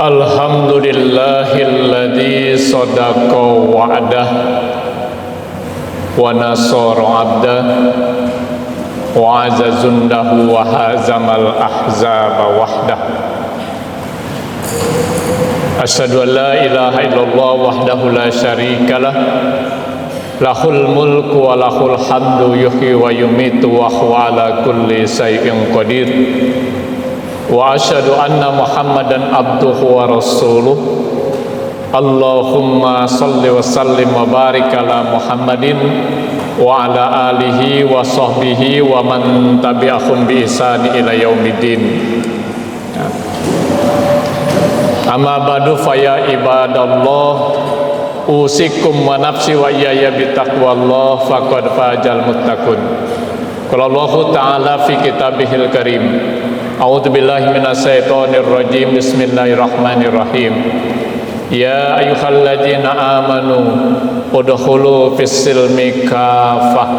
Alhamdulillahilladzi sadaqa wa'dah wa nasara 'abdah wa 'azza jundahu wa hazamal ahzaba wahdah. Asyhadu an la ilaha illallah wahdahu la syarikalah, lahul mulku wa lahul hamdu yuhyi wa yumitu wa huwa ala kulli syai'in qadir. Wa asyhadu anna Muhammadan abduhu wa rasuluh. Allahumma salli wa sallim wa barik ala Muhammadin wa ala alihi wa sahbihi wa man tabi'ahum bi ihsani ila yaumiddin. Amma ba'du fa ya ibadallah, usikum wa nafsi wa iyaya bi taqwallah faqad fajal muttaqun. Qala Allah ta'ala fi kitabihil karim. A'udzu billahi minasyaitonir rajim. Bismillahirrahmanirrahim. Ya ayyuhalladzina amanu udkhulu fis-silmi kafah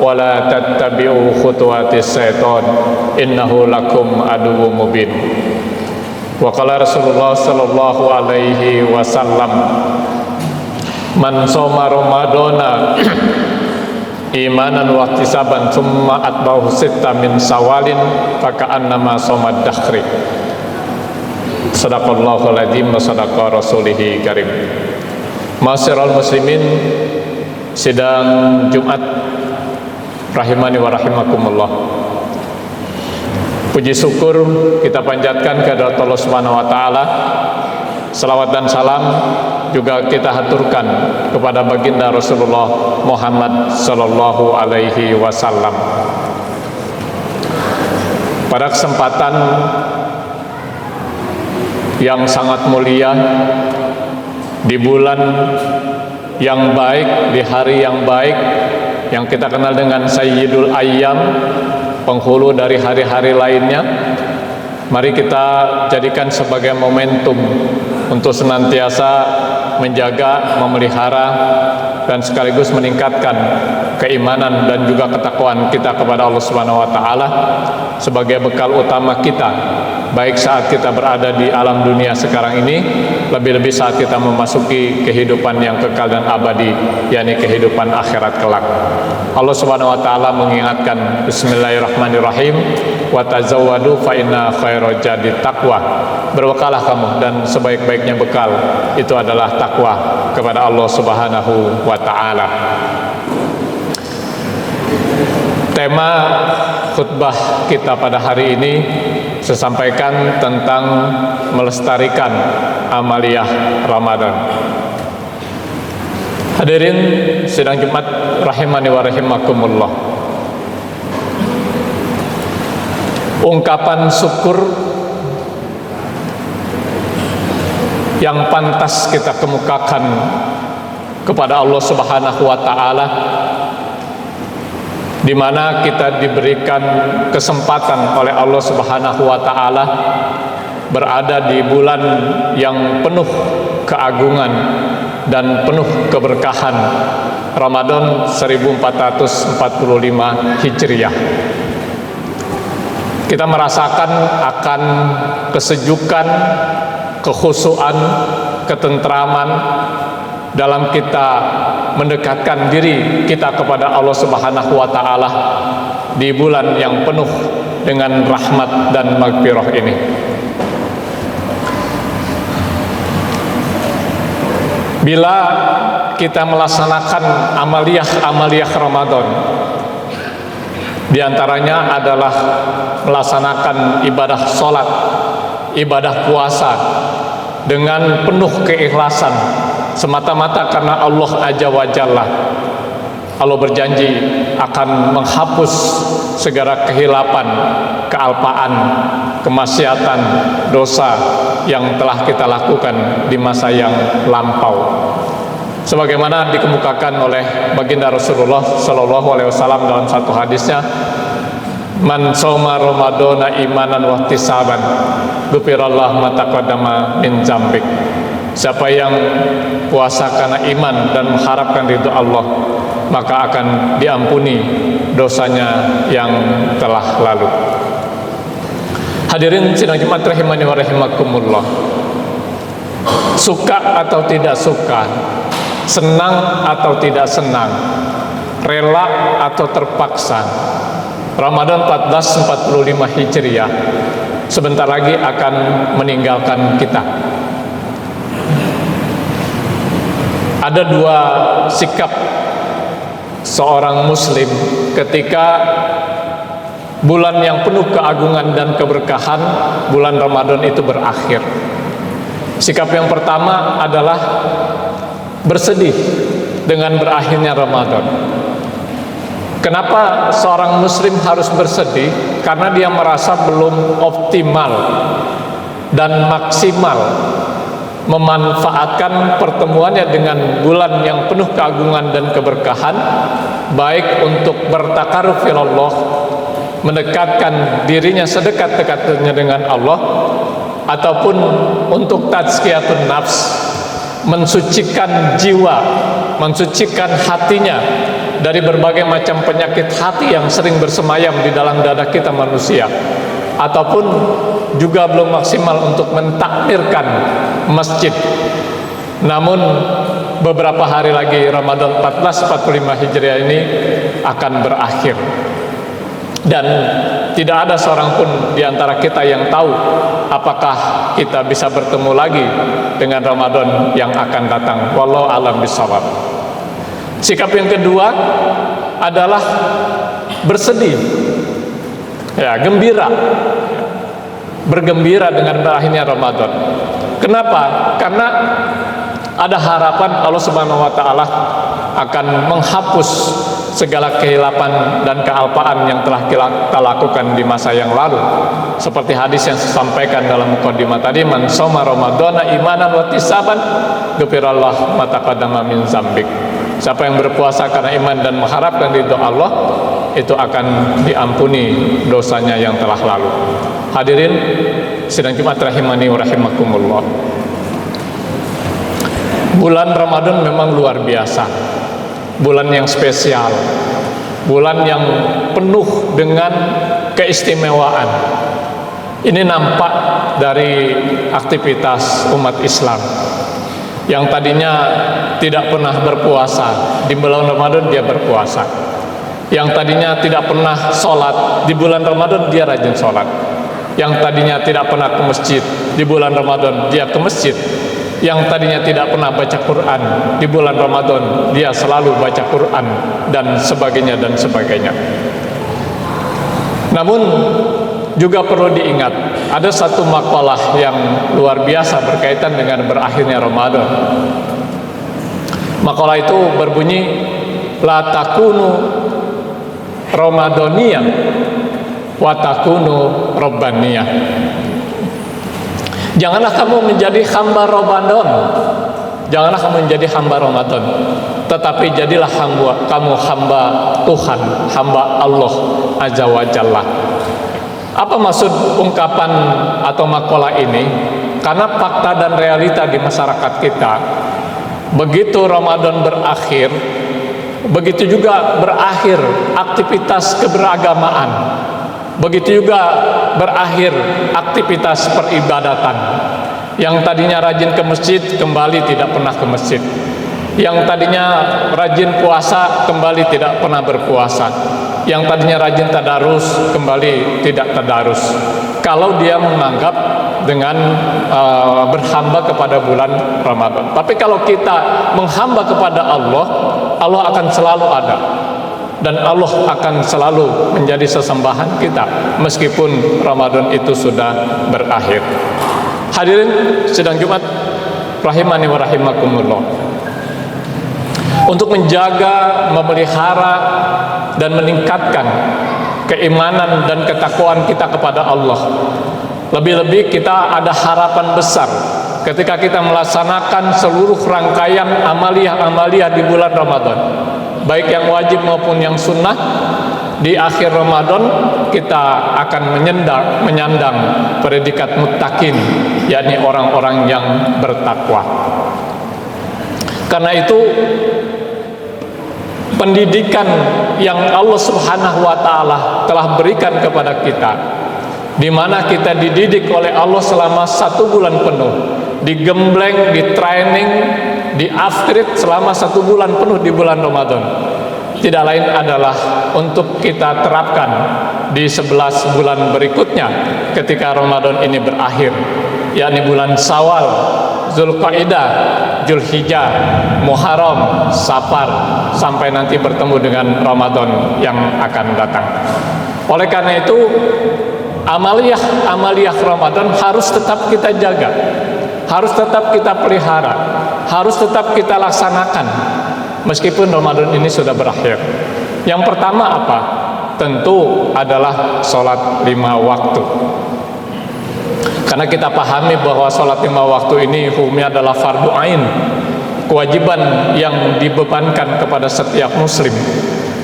wa la tattabi'u khutuwatis syaiton innahu lakum aduwwum mubin. Wa qala Rasulullah sallallahu alaihi wasallam, man shoma ramadana imanan wa ihtisaban tsumma atba'ahu sitta min sawalin faka'annama shoma dakhri. Sadaqallahul adzim wa sadaqa rasulihil karim. Ma'asyiral muslimin, sidang Jumat rahimani wa rahimakumullah. Puji syukur kita panjatkan kehadirat Allah Subhanahu wa taala. Salawat dan salam juga kita haturkan kepada baginda Rasulullah Muhammad sallallahu alaihi wasallam. Pada kesempatan yang sangat mulia, di bulan yang baik, di hari yang baik yang kita kenal dengan Sayyidul Ayyam, penghulu dari hari-hari lainnya, mari kita jadikan sebagai momentum untuk senantiasa menjaga, memelihara, dan sekaligus meningkatkan keimanan dan juga ketakwaan kita kepada Allah Subhanahu wa taala sebagai bekal utama kita, baik saat kita berada di alam dunia sekarang ini, lebih-lebih saat kita memasuki kehidupan yang kekal dan abadi, yakni kehidupan akhirat kelak. Allah Subhanahu wa taala mengingatkan, bismillahirrahmanirrahim, wa tazawwadu fa inna khairal zadi taqwa. Berbekalah kamu, dan sebaik-baiknya bekal itu adalah takwa kepada Allah Subhanahu wa taala. Tema khutbah kita pada hari ini saya sampaikan tentang melestarikan amaliyah Ramadan. Hadirin sidang Jumat rahimani wa rahimakumullah. Ungkapan syukur yang pantas kita kemukakan kepada Allah Subhanahu wa taala, di mana kita diberikan kesempatan oleh Allah Subhanahu wa taala berada di bulan yang penuh keagungan dan penuh keberkahan, Ramadan 1445 Hijriah. Kita merasakan akan kesejukan, kekhusyuan, ketentraman dalam kita mendekatkan diri kita kepada Allah Subhanahu wa taala di bulan yang penuh dengan rahmat dan maghfirah ini. Bila kita melaksanakan amaliyah Ramadan, di antaranya adalah melaksanakan ibadah sholat, ibadah puasa dengan penuh keikhlasan, semata-mata karena Allah Azza wa Jalla. Allah berjanji akan menghapus segala kehilapan, kealpaan, kemaksiatan, dosa yang telah kita lakukan di masa yang lampau. Sebagaimana dikemukakan oleh baginda Rasulullah sallallahu alaihi wasallam dalam satu hadisnya, man shoma ramadana imanan wa ihtisaban ghufirallahu ma taqaddama min dzambik. Siapa yang puasa karena iman dan mengharapkan ridho Allah, maka akan diampuni dosanya yang telah lalu. Hadirin sidang Jumat rahimani wa rahimakumullah. suka atau tidak suka, senang atau tidak senang, rela atau terpaksa, Ramadan 1445 Hijriah sebentar lagi akan meninggalkan kita. Ada dua sikap seorang muslim ketika bulan yang penuh keagungan dan keberkahan, bulan Ramadan itu berakhir. Sikap yang pertama adalah bersedih dengan berakhirnya Ramadan. Kenapa seorang muslim harus bersedih? Karena dia merasa belum optimal dan maksimal memanfaatkan pertemuannya dengan bulan yang penuh keagungan dan keberkahan, baik untuk bertakaruf ilallah, mendekatkan dirinya sedekat-dekatnya dengan Allah, ataupun untuk tazkiyatun nafs, mensucikan jiwa, mensucikan hatinya dari berbagai macam penyakit hati yang sering bersemayam di dalam dada kita manusia, ataupun juga belum maksimal untuk mentakmirkan masjid. Namun beberapa hari lagi Ramadan 1445 Hijriah ini akan berakhir, dan tidak ada seorang pun di antara kita yang tahu apakah kita bisa bertemu lagi dengan Ramadan yang akan datang. Wallahu a'lam bishawab. Sikap yang kedua adalah bersedih, gembira, bergembira dengan berakhirnya Ramadan. Kenapa? Karena ada harapan Allah Subhanahu wa taala akan menghapus segala kehilapan dan kealpaan yang telah kita lakukan di masa yang lalu. Seperti hadis yang disampaikan dalam mukadimah tadi, man shoma ramadhana imanan wa ihtisaban ghufirallahu ma taqaddama min dzambik. Siapa yang berpuasa karena iman dan mengharapkan ridho Allah, itu akan diampuni dosanya yang telah lalu. Hadirin sidang Jumat rahimani wa rahimakumullah. Bulan Ramadan memang luar biasa, bulan yang spesial, bulan yang penuh dengan keistimewaan. Ini nampak dari aktivitas umat Islam yang tadinya tidak pernah berpuasa, di bulan Ramadan dia berpuasa. Yang tadinya tidak pernah sholat, di bulan Ramadan dia rajin sholat. Yang tadinya tidak pernah ke masjid, di bulan Ramadan dia ke masjid. Yang tadinya tidak pernah baca Quran, di bulan Ramadan dia selalu baca Quran, dan sebagainya dan sebagainya. Namun juga perlu diingat, ada satu makalah yang luar biasa berkaitan dengan berakhirnya Ramadan. Makalah itu berbunyi, la takunu Ramadaniyah wa takunu Rabbaniyah. Janganlah kamu menjadi hamba Ramadan, janganlah kamu menjadi hamba Ramadan, tetapi jadilah kamu hamba Tuhan, hamba Allah Azza wa Jalla. Apa maksud ungkapan atau makalah ini? Karena fakta dan realita di masyarakat kita, begitu Ramadan berakhir, begitu juga berakhir aktivitas keberagamaan, begitu juga berakhir aktivitas peribadatan. Yang tadinya rajin ke masjid kembali tidak pernah ke masjid. Yang tadinya rajin puasa kembali tidak pernah berpuasa. Yang tadinya rajin tadarus kembali tidak tadarus. Kalau dia menganggap dengan berhamba kepada bulan Ramadan. Tapi kalau kita menghamba kepada Allah, Allah akan selalu ada, dan Allah akan selalu menjadi sesembahan kita meskipun Ramadan itu sudah berakhir. Hadirin sidang Jumat rahimani wa rahimakumullah. Untuk menjaga, memelihara dan meningkatkan keimanan dan ketakwaan kita kepada Allah, lebih-lebih kita ada harapan besar ketika kita melaksanakan seluruh rangkaian amaliyah-amaliyah di bulan Ramadan, baik yang wajib maupun yang sunnah. Di akhir Ramadan kita akan menyandang predikat muttaqin, yakni orang-orang yang bertakwa. Karena itu pendidikan yang Allah Subhanahu wa taala telah berikan kepada kita, di mana kita dididik oleh Allah selama 1 bulan penuh digembleng, di training, di upgrade selama 1 bulan penuh di bulan Ramadan. Tidak lain adalah untuk kita terapkan di 11 bulan berikutnya ketika Ramadan ini berakhir, yakni bulan Syawal, Zulqa'dah, Zulhijjah, Muharram, Safar, sampai nanti bertemu dengan Ramadan yang akan datang. Oleh karena itu, amaliyah Ramadan harus tetap kita jaga, harus tetap kita pelihara, harus tetap kita laksanakan meskipun Ramadan ini sudah berakhir. Yang pertama apa? Tentu adalah sholat 5 waktu. Karena kita pahami bahwa sholat 5 waktu ini hukumnya adalah fardu ain, kewajiban yang dibebankan kepada setiap muslim.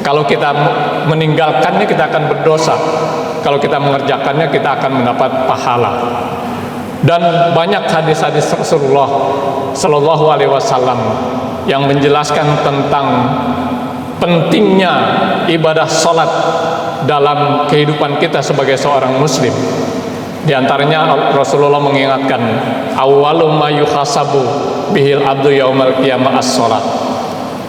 Kalau kita meninggalkannya kita akan berdosa, kalau kita mengerjakannya kita akan mendapat pahala. Dan banyak hadis-hadis Rasulullah Sallallahu Alaihi Wasallam yang menjelaskan tentang pentingnya ibadah sholat dalam kehidupan kita sebagai seorang muslim. Di antaranya Rasulullah mengingatkan, awwalu ma yuhasabu bihil abdu yaumal qiyamah as-sholat,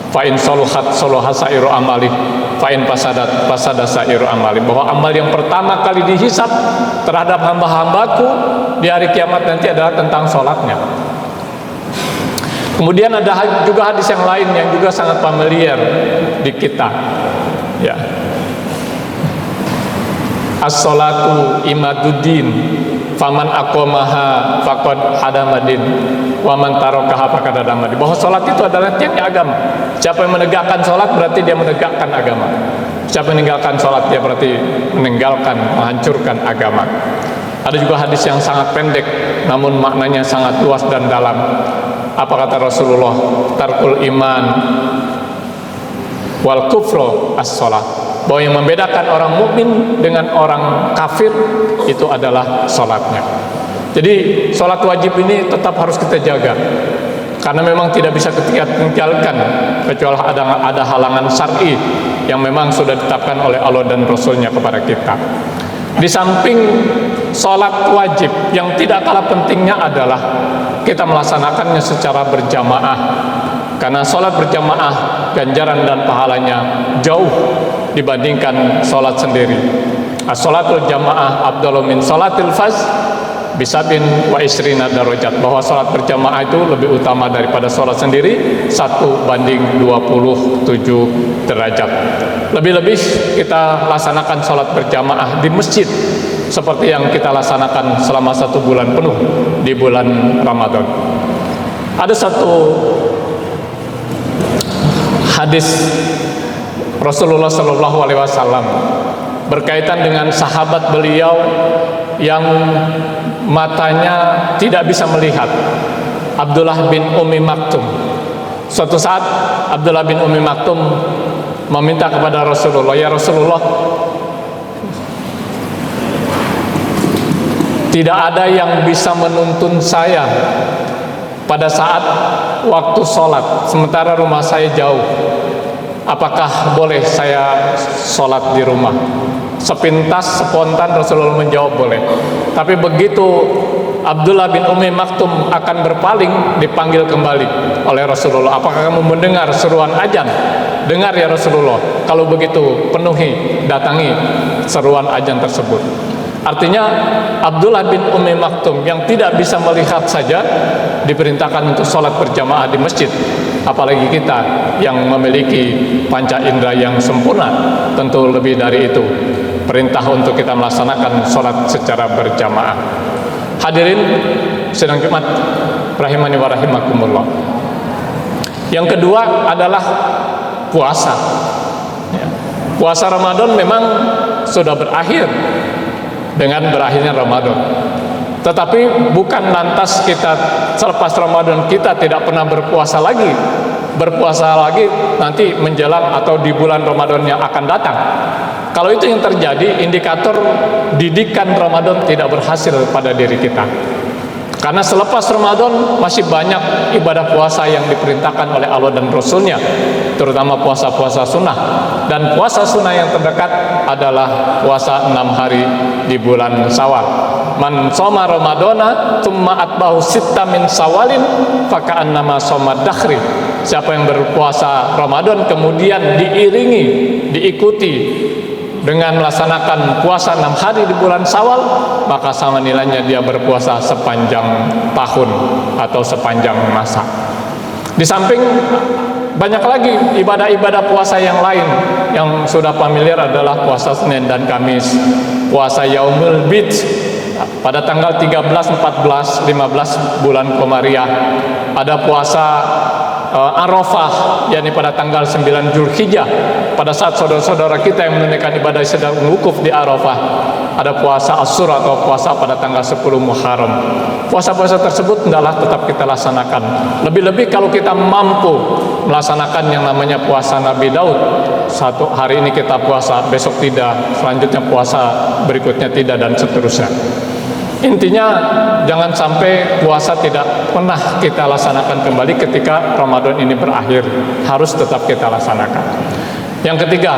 fa in saluhat saluha sairu amali, fa in fasadat fasada sairu amali. Bahwa amal yang pertama kali dihisab terhadap hamba-hambaku di hari kiamat nanti adalah tentang sholatnya. Kemudian ada juga hadis yang lain yang juga sangat familiar di kita, ya. As-sholatu imaduddin, faman aqamaha faqad hadamadin, wa man tarakaha faqad hadamadin. Bahwa sholat itu adalah tiangnya agama. Siapa yang menegakkan sholat berarti dia menegakkan agama. Siapa yang meninggalkan sholat dia berarti meninggalkan, menghancurkan agama. Ada juga hadis yang sangat pendek namun maknanya sangat luas dan dalam. Apa kata Rasulullah? Tarkul iman wal kufru as-sholat. Bahwa yang membedakan orang mukmin dengan orang kafir itu adalah sholatnya. Jadi sholat wajib ini tetap harus kita jaga, karena memang tidak bisa kita tinggalkan kecuali ada halangan syar'i yang memang sudah ditetapkan oleh Allah dan Rasulnya kepada kita. Di samping sholat wajib, yang tidak kalah pentingnya adalah kita melaksanakannya secara berjamaah. Karena sholat berjamaah ganjaran dan pahalanya jauh dibandingkan sholat sendiri. As-sholatul jamaah afdalu min sholatil faz bisabin wa isrina darajat. Bahwa sholat berjamaah itu lebih utama daripada sholat sendiri 1:27 derajat. Lebih-lebih kita laksanakan sholat berjamaah di masjid seperti yang kita laksanakan selama 1 bulan penuh di bulan Ramadan. Ada satu hadis Rasulullah Sallallahu Alaihi Wasallam berkaitan dengan sahabat beliau yang matanya tidak bisa melihat, Abdullah bin Ummi Maktum. Suatu saat Abdullah bin Ummi Maktum meminta kepada Rasulullah, ya Rasulullah, tidak ada yang bisa menuntun saya pada saat waktu sholat, sementara rumah saya jauh. Apakah boleh saya sholat di rumah? Sepintas, spontan Rasulullah menjawab boleh. Tapi begitu Abdullah bin Ummi Maktum akan berpaling, dipanggil kembali oleh Rasulullah. Apakah kamu mendengar seruan azan? Dengar ya Rasulullah. Kalau begitu penuhi, datangi seruan azan tersebut. Artinya Abdullah bin Ummi Maktum yang tidak bisa melihat saja diperintahkan untuk sholat berjamaah di masjid. Apalagi kita yang memiliki panca indera yang sempurna, tentu lebih dari itu. Perintah untuk kita melaksanakan sholat secara berjamaah. Hadirin sidang Jumat rahimani wa rahimakumullah. Yang kedua adalah puasa. Puasa Ramadan memang sudah berakhir dengan berakhirnya Ramadan. Tetapi bukan lantas kita selepas Ramadan kita tidak pernah berpuasa lagi. Berpuasa lagi nanti menjelang atau di bulan Ramadan yang akan datang. Kalau itu yang terjadi, indikator didikan Ramadan tidak berhasil pada diri kita. Karena selepas Ramadan masih banyak ibadah puasa yang diperintahkan oleh Allah dan Rasulnya, terutama puasa-puasa sunnah. Dan puasa sunnah yang terdekat adalah puasa 6 hari di bulan Syawal. Man shoma ramadhana tsumma atbahu sitta min sawalin faka'annama shoma dakhri. Siapa yang berpuasa Ramadan kemudian diikuti dengan melaksanakan puasa 6 hari di bulan Syawal, maka sama nilainya dia berpuasa sepanjang tahun atau sepanjang masa. Di samping banyak lagi ibadah-ibadah puasa yang lain yang sudah familiar adalah puasa Senin dan Kamis, puasa Yaumul Bid pada tanggal 13, 14, 15 bulan Komariah, ada puasa Arafah, yakni pada tanggal 9 Zulhijjah, pada saat saudara-saudara kita yang menunaikan ibadah sedang wukuf di Arafah. Ada puasa Asyur atau puasa pada tanggal 10 Muharram. Puasa-puasa tersebut hendaklah tetap kita laksanakan. Lebih-lebih kalau kita mampu melaksanakan yang namanya puasa Nabi Daud. Satu hari ini kita puasa, besok tidak, selanjutnya puasa berikutnya tidak, dan seterusnya. Intinya jangan sampai puasa tidak pernah kita laksanakan kembali ketika Ramadan ini berakhir. Harus tetap kita laksanakan. Yang ketiga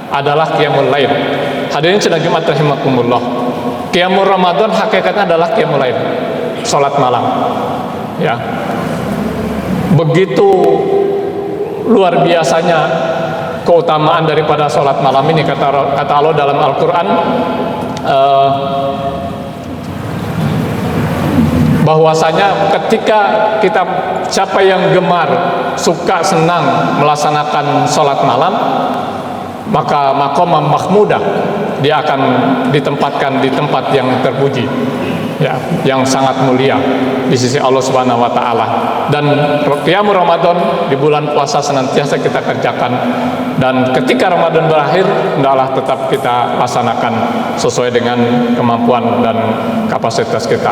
adalah qiyamul lail. Hadirin sidang Jumat rahimakumullah. Qiyamul Ramadan hakikatnya adalah qiyamul lail, salat malam. Ya. Begitu luar biasanya keutamaan daripada salat malam ini, kata Allah dalam Al-Qur'an, bahwasanya ketika kita, siapa yang gemar, suka, senang melaksanakan sholat malam, maka maqamah mahmudah, dia akan ditempatkan di tempat yang terpuji, ya, yang sangat mulia di sisi Allah Subhanahu wa taala. Dan qiyamul Ramadan di bulan puasa senantiasa kita kerjakan, dan ketika Ramadan berakhir hendaklah tetap kita laksanakan sesuai dengan kemampuan dan kapasitas kita.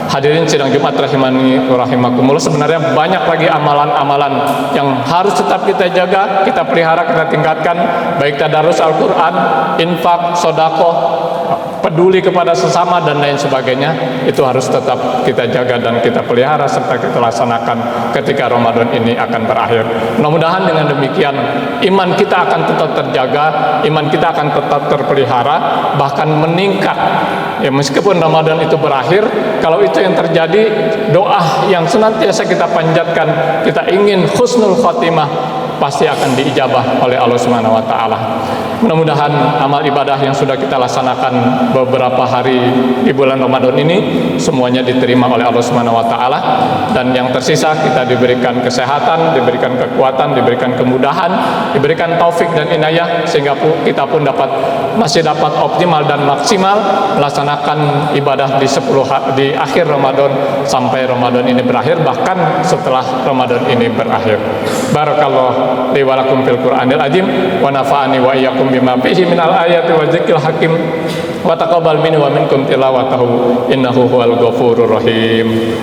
Hadirin sidang Jumat rahimani wa rahimakumullah, sebenarnya banyak lagi amalan-amalan yang harus tetap kita jaga, kita pelihara, kita tingkatkan, baik tadarus Al-Qur'an, infak, sedekah, peduli kepada sesama, dan lain sebagainya. Itu harus tetap kita jaga dan kita pelihara serta kita laksanakan ketika Ramadan ini akan berakhir. Mudah-mudahan dengan demikian iman kita akan tetap terjaga, iman kita akan tetap terpelihara, bahkan meningkat. Ya, meskipun Ramadan itu berakhir, kalau itu yang terjadi, doa yang senantiasa kita panjatkan, kita ingin husnul khotimah, pasti akan diijabah oleh Allah Subhanahu wa taala. Mudah-mudahan amal ibadah yang sudah kita laksanakan beberapa hari di bulan Ramadan ini semuanya diterima oleh Allah Subhanahu wa taala, dan yang tersisa kita diberikan kesehatan, diberikan kekuatan, diberikan kemudahan, diberikan taufik dan inayah, sehingga kita pun masih dapat optimal dan maksimal melaksanakan ibadah di akhir Ramadan sampai Ramadan ini berakhir, bahkan setelah Ramadan ini berakhir. Barakallahu li wa lakum fil Qur'anil azim wa nafa'ani wa iyyakum bima fihi minal ayati wa dzikril hakim wa taqabbal minni wa minkum tilawatahu innahu huwal ghafurur rahim.